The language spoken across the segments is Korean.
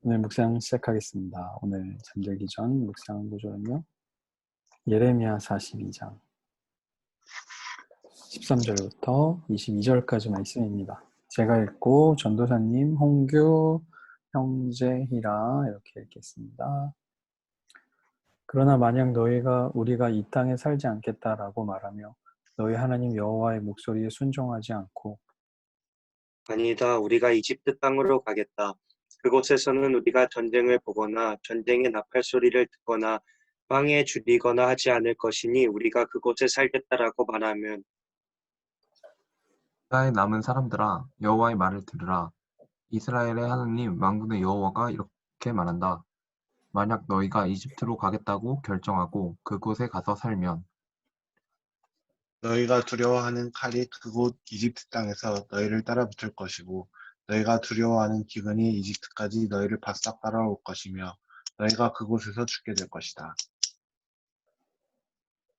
오늘 묵상 시작하겠습니다. 오늘 잠들기 전 묵상 구조는요. 예레미야 42장 13절부터 22절까지 말씀입니다. 제가 읽고 전도사님, 홍규, 형제, 히라 이렇게 읽겠습니다. 그러나 만약 너희가 우리가 이 땅에 살지 않겠다라고 말하며 너희 하나님 여호와의 목소리에 순종하지 않고 아니다, 우리가 이집트 땅으로 가겠다. 그곳에서는 우리가 전쟁을 보거나 전쟁의 나팔 소리를 듣거나 빵에 줄이거나 하지 않을 것이니 우리가 그곳에 살겠다라고 말하면 유다의 남은 사람들아 여호와의 말을 들으라. 이스라엘의 하나님 만군의 여호와가 이렇게 말한다. 만약 너희가 이집트로 가겠다고 결정하고 그곳에 가서 살면 너희가 두려워하는 칼이 그곳 이집트 땅에서 너희를 따라붙을 것이고 너희가 두려워하는 기근이 이집트까지 너희를 바싹 따라올 것이며 너희가 그곳에서 죽게 될 것이다.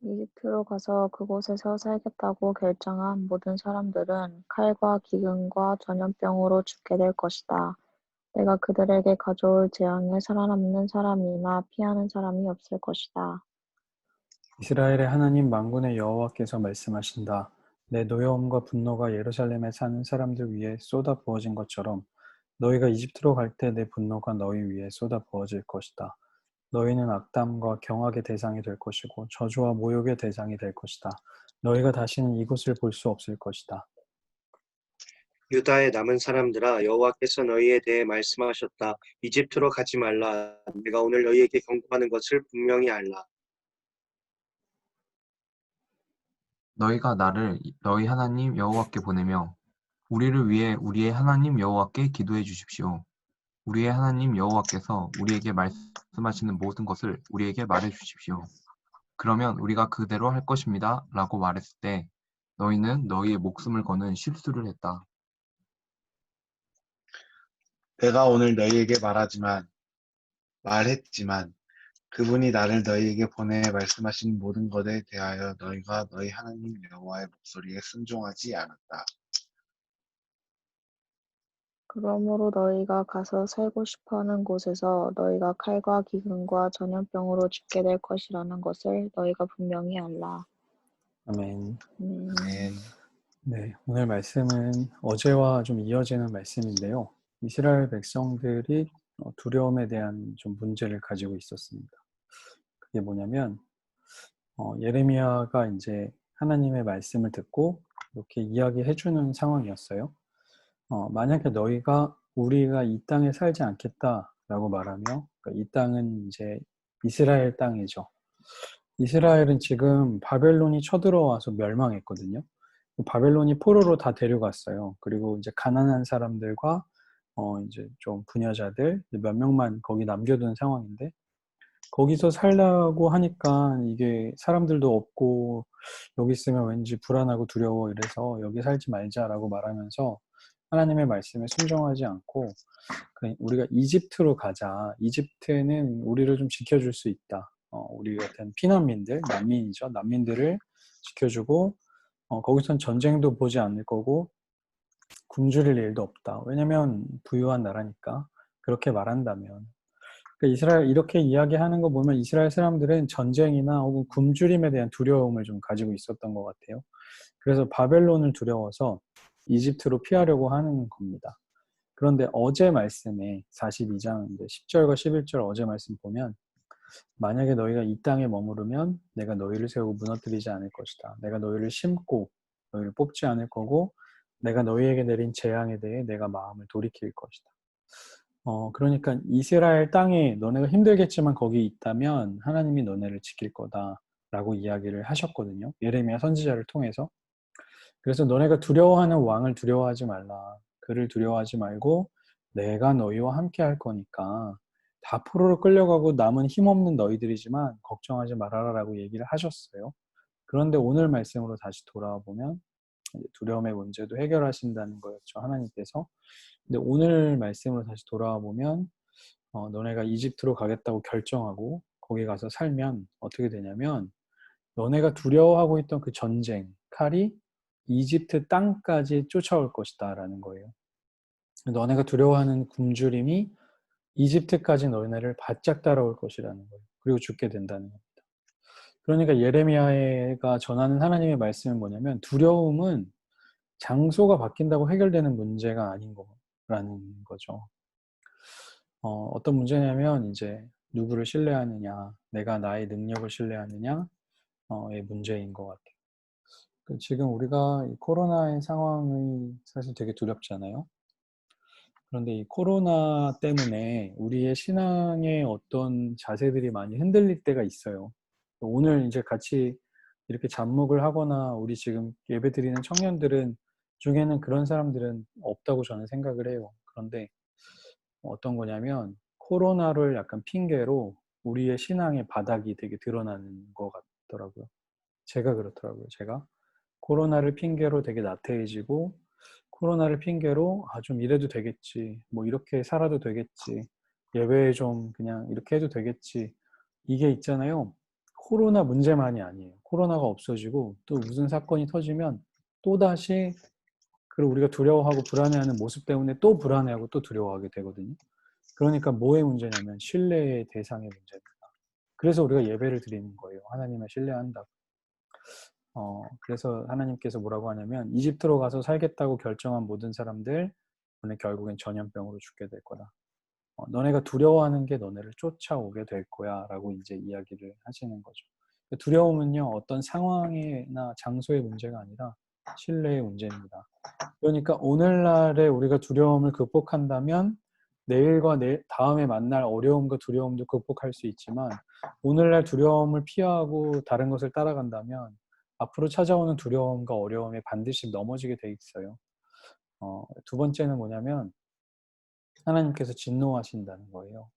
이집트로 가서 그곳에서 살겠다고 결정한 모든 사람들은 칼과 기근과 전염병으로 죽게 될 것이다. 내가 그들에게 가져올 재앙에 살아남는 사람이나 피하는 사람이 없을 것이다. 이스라엘의 하나님 만군의 여호와께서 말씀하신다. 내 노여움과 분노가 예루살렘에 사는 사람들 위에 쏟아 부어진 것처럼 너희가 이집트로 갈 때 내 분노가 너희 위에 쏟아 부어질 것이다. 너희는 악담과 경악의 대상이 될 것이고 저주와 모욕의 대상이 될 것이다. 너희가 다시는 이곳을 볼 수 없을 것이다. 유다의 남은 사람들아 여호와께서 너희에 대해 말씀하셨다. 이집트로 가지 말라. 내가 오늘 너희에게 경고하는 것을 분명히 알라. 너희가 나를 너희 하나님 여호와께 보내며 우리를 위해 우리의 하나님 여호와께 기도해 주십시오. 우리의 하나님 여호와께서 우리에게 말씀하시는 모든 것을 우리에게 말해 주십시오. 그러면 우리가 그대로 할 것입니다. 라고 말했을 때 너희는 너희의 목숨을 거는 실수를 했다. 내가 오늘 너희에게 말했지만 그분이 나를 너희에게 보내 말씀하신 모든 것에 대하여 너희가 너희 하나님 여호와의 목소리에 순종하지 않았다. 그러므로 너희가 가서 살고 싶어하는 곳에서 너희가 칼과 기근과 전염병으로 죽게 될 것이라는 것을 너희가 분명히 알라. 아멘. 아멘. 네, 오늘 말씀은 어제와 좀 이어지는 말씀인데요. 이스라엘 백성들이 두려움에 대한 좀 문제를 가지고 있었습니다. 그게 뭐냐면 예레미야가 이제 하나님의 말씀을 듣고 이렇게 이야기해주는 상황이었어요. 만약에 너희가 우리가 이 땅에 살지 않겠다라고 말하며, 그러니까 이 땅은 이제 이스라엘 땅이죠. 이스라엘은 지금 바벨론이 쳐들어와서 멸망했거든요. 바벨론이 포로로 다 데려갔어요. 그리고 이제 가난한 사람들과 이제 좀 부녀자들 몇 명만 거기 남겨둔 상황인데, 거기서 살라고 하니까 이게 사람들도 없고 여기 있으면 왠지 불안하고 두려워 이래서 여기 살지 말자라고 말하면서 하나님의 말씀에 순종하지 않고 우리가 이집트로 가자. 이집트는 우리를 좀 지켜줄 수 있다. 우리 같은 피난민들, 난민이죠. 난민들을 지켜주고 거기선 전쟁도 보지 않을 거고 굶주릴 일도 없다. 왜냐면 부유한 나라니까. 그렇게 말한다면 그러니까 이스라엘 이렇게 이야기하는 거 보면 이스라엘 사람들은 전쟁이나 혹은 굶주림에 대한 두려움을 좀 가지고 있었던 것 같아요. 그래서 바벨론을 두려워서 이집트로 피하려고 하는 겁니다. 그런데 어제 말씀에 42장 10절과 11절 어제 말씀 보면 만약에 너희가 이 땅에 머무르면 내가 너희를 세우고 무너뜨리지 않을 것이다. 내가 너희를 심고 너희를 뽑지 않을 거고 내가 너희에게 내린 재앙에 대해 내가 마음을 돌이킬 것이다. 그러니까 이스라엘 땅에 너네가 힘들겠지만 거기 있다면 하나님이 너네를 지킬 거다라고 이야기를 하셨거든요. 예레미야 선지자를 통해서. 그래서 너네가 두려워하는 왕을 두려워하지 말라. 그를 두려워하지 말고 내가 너희와 함께 할 거니까 다 포로로 끌려가고 남은 힘없는 너희들이지만 걱정하지 말아라라고 얘기를 하셨어요. 그런데 오늘 말씀으로 다시 돌아와 보면 두려움의 문제도 해결하신다는 거였죠. 하나님께서. 근데 오늘 말씀으로 다시 돌아와 보면 너네가 이집트로 가겠다고 결정하고 거기 가서 살면 어떻게 되냐면 너네가 두려워하고 있던 그 전쟁, 칼이 이집트 땅까지 쫓아올 것이다 라는 거예요. 너네가 두려워하는 굶주림이 이집트까지 너희네를 바짝 따라올 것이라는 거예요. 그리고 죽게 된다는 겁니다. 그러니까 예레미야가 전하는 하나님의 말씀은 뭐냐면 두려움은 장소가 바뀐다고 해결되는 문제가 아닌 거라는 거죠. 어떤 문제냐면 이제 누구를 신뢰하느냐, 내가 나의 능력을 신뢰하느냐의 문제인 것 같아요. 지금 우리가 이 코로나의 상황이 사실 되게 두렵잖아요. 그런데 이 코로나 때문에 우리의 신앙의 어떤 자세들이 많이 흔들릴 때가 있어요. 오늘 이제 같이 이렇게 잡목을 하거나 우리 지금 예배드리는 청년들은 중에는 그런 사람들은 없다고 저는 생각을 해요. 그런데 어떤 거냐면 코로나를 약간 핑계로 우리의 신앙의 바닥이 되게 드러나는 것 같더라고요. 제가 그렇더라고요. 제가 코로나를 핑계로 되게 나태해지고 코로나를 핑계로 좀 이래도 되겠지, 뭐 이렇게 살아도 되겠지, 예배에 좀 그냥 이렇게 해도 되겠지, 이게 있잖아요. 코로나 문제만이 아니에요. 코로나가 없어지고 또 무슨 사건이 터지면 또다시 그리고 우리가 두려워하고 불안해하는 모습 때문에 또 불안해하고 또 두려워하게 되거든요. 그러니까 뭐의 문제냐면 신뢰의 대상의 문제입니다. 그래서 우리가 예배를 드리는 거예요. 하나님을 신뢰한다고. 그래서 하나님께서 뭐라고 하냐면 이집트로 가서 살겠다고 결정한 모든 사람들 너네 결국엔 전염병으로 죽게 될 거다. 너네가 두려워하는 게 너네를 쫓아오게 될 거야 라고 이제 이야기를 하시는 거죠. 두려움은요 어떤 상황이나 장소의 문제가 아니라 신뢰의 문제입니다. 그러니까 오늘날에 우리가 두려움을 극복한다면 내일과 다음에 만날 어려움과 두려움도 극복할 수 있지만 오늘날 두려움을 피하고 다른 것을 따라간다면 앞으로 찾아오는 두려움과 어려움에 반드시 넘어지게 돼 있어요. 두 번째는 뭐냐면 하나님께서 진노하신다는 거예요.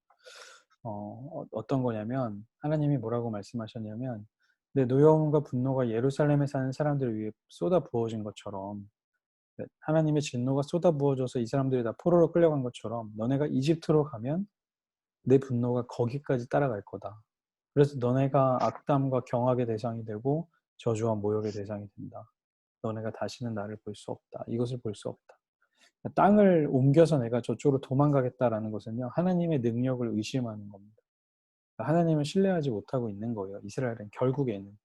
어떤 거냐면 하나님이 뭐라고 말씀하셨냐면 내 노여움과 분노가 예루살렘에 사는 사람들을 위해 쏟아 부어진 것처럼 하나님의 진노가 쏟아 부어져서 이 사람들이 다 포로로 끌려간 것처럼 너네가 이집트로 가면 내 분노가 거기까지 따라갈 거다. 그래서 너네가 악담과 경악의 대상이 되고 저주와 모욕의 대상이 된다. 너네가 다시는 나를 볼 수 없다. 이것을 볼 수 없다. 땅을 옮겨서 내가 저쪽으로 도망가겠다라는 것은요. 하나님의 능력을 의심하는 겁니다. 하나님을 신뢰하지 못하고 있는 거예요. 이스라엘은 결국에는.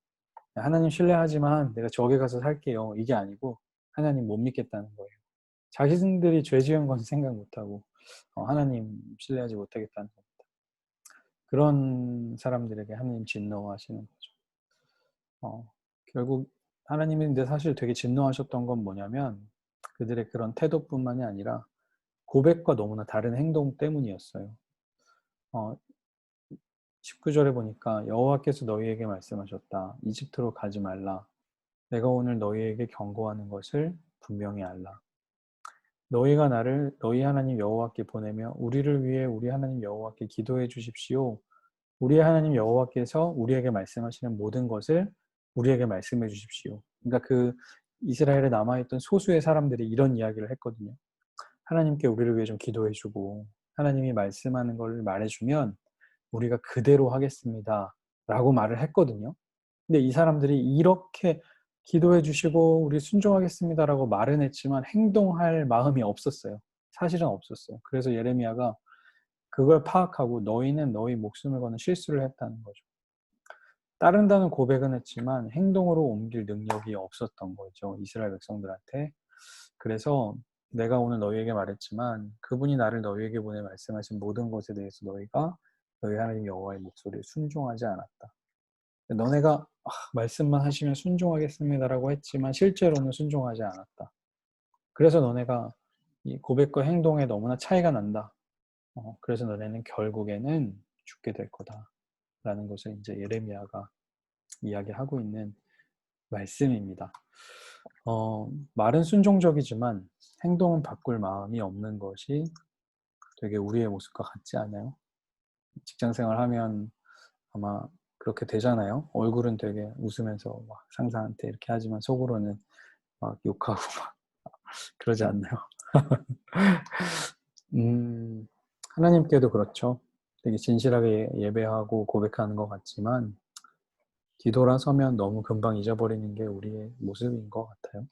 하나님 신뢰하지만 내가 저기 가서 살게요. 이게 아니고 하나님 못 믿겠다는 거예요. 자신들이 죄 지은 건 생각 못하고 하나님 신뢰하지 못하겠다는 겁니다. 그런 사람들에게 하나님 진노하시는 거죠. 결국 하나님이 근데 사실 되게 진노하셨던 건 뭐냐면 그들의 그런 태도뿐만이 아니라 고백과 너무나 다른 행동 때문이었어요. 19절에 보니까 여호와께서 너희에게 말씀하셨다. 이집트로 가지 말라. 내가 오늘 너희에게 경고하는 것을 분명히 알라. 너희가 나를 너희 하나님 여호와께 보내며 우리를 위해 우리 하나님 여호와께 기도해 주십시오. 우리의 하나님 여호와께서 우리에게 말씀하시는 모든 것을 우리에게 말씀해 주십시오. 그러니까 그 이스라엘에 남아있던 소수의 사람들이 이런 이야기를 했거든요. 하나님께 우리를 위해 좀 기도해 주고 하나님이 말씀하는 걸 말해주면 우리가 그대로 하겠습니다. 라고 말을 했거든요. 근데 이 사람들이 이렇게 기도해 주시고 우리 순종하겠습니다라고 말은 했지만 행동할 마음이 없었어요. 사실은 없었어요. 그래서 예레미야가 그걸 파악하고 너희는 너희 목숨을 거는 실수를 했다는 거죠. 따른다는 고백은 했지만 행동으로 옮길 능력이 없었던 거죠. 이스라엘 백성들한테. 그래서 내가 오늘 너희에게 말했지만 그분이 나를 너희에게 보내 말씀하신 모든 것에 대해서 너희가 너희 하나님 여호와의 목소리에 순종하지 않았다. 너네가 말씀만 하시면 순종하겠습니다라고 했지만 실제로는 순종하지 않았다. 그래서 너네가 이 고백과 행동에 너무나 차이가 난다. 그래서 너네는 결국에는 죽게 될 거다라는 것을 이제 예레미야가 이야기하고 있는 말씀입니다. 말은 순종적이지만 행동은 바꿀 마음이 없는 것이 되게 우리의 모습과 같지 않아요? 직장생활 하면 아마 그렇게 되잖아요. 얼굴은 되게 웃으면서 막 상사한테 이렇게 하지만 속으로는 막 욕하고 막 그러지 않나요? 하나님께도 그렇죠. 되게 진실하게 예배하고 고백하는 것 같지만 기도라 서면 너무 금방 잊어버리는 게 우리의 모습인 것 같아요.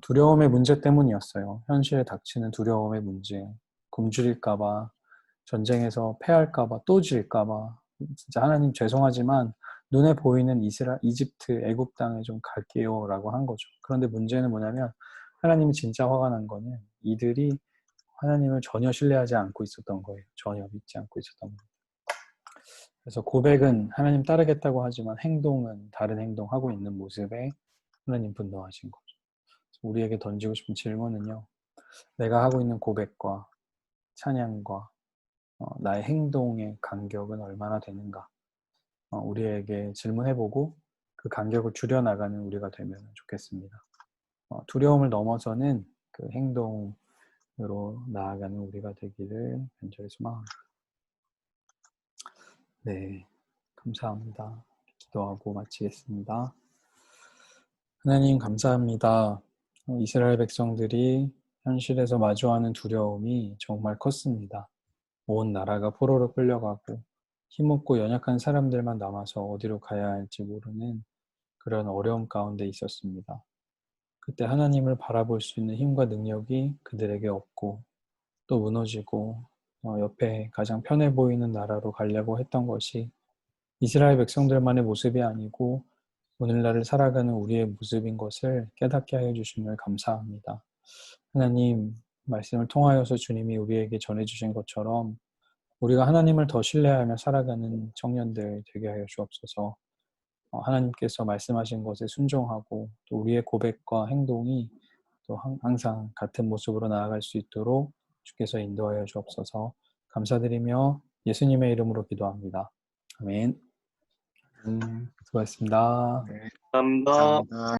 두려움의 문제 때문이었어요. 현실에 닥치는 두려움의 문제, 굶주릴까봐, 전쟁에서 패할까 봐, 또 질까 봐 진짜 하나님 죄송하지만 눈에 보이는 이집트, 애굽 땅에 좀 갈게요 라고 한 거죠. 그런데 문제는 뭐냐면 하나님이 진짜 화가 난 거는 이들이 하나님을 전혀 신뢰하지 않고 있었던 거예요. 전혀 믿지 않고 있었던 거예요. 그래서 고백은 하나님 따르겠다고 하지만 행동은 다른 행동하고 있는 모습에 하나님 분노하신 거죠. 우리에게 던지고 싶은 질문은요. 내가 하고 있는 고백과 찬양과 나의 행동의 간격은 얼마나 되는가? 우리에게 질문해보고 그 간격을 줄여나가는 우리가 되면 좋겠습니다. 두려움을 넘어서는 그 행동으로 나아가는 우리가 되기를 간절히 소망합니다. 네, 감사합니다. 기도하고 마치겠습니다. 하나님 감사합니다. 이스라엘 백성들이 현실에서 마주하는 두려움이 정말 컸습니다. 온 나라가 포로로 끌려가고 힘없고 연약한 사람들만 남아서 어디로 가야 할지 모르는 그런 어려움 가운데 있었습니다. 그때 하나님을 바라볼 수 있는 힘과 능력이 그들에게 없고 또 무너지고 옆에 가장 편해 보이는 나라로 가려고 했던 것이 이스라엘 백성들만의 모습이 아니고 오늘날을 살아가는 우리의 모습인 것을 깨닫게 하여 주심을 감사합니다. 하나님, 말씀을 통하여서 주님이 우리에게 전해주신 것처럼 우리가 하나님을 더 신뢰하며 살아가는 청년들 되게 하여 주옵소서. 하나님께서 말씀하신 것에 순종하고 또 우리의 고백과 행동이 또 항상 같은 모습으로 나아갈 수 있도록 주께서 인도하여 주옵소서. 감사드리며 예수님의 이름으로 기도합니다. 아멘. 수고하셨습니다. 네, 감사합니다. 감사합니다.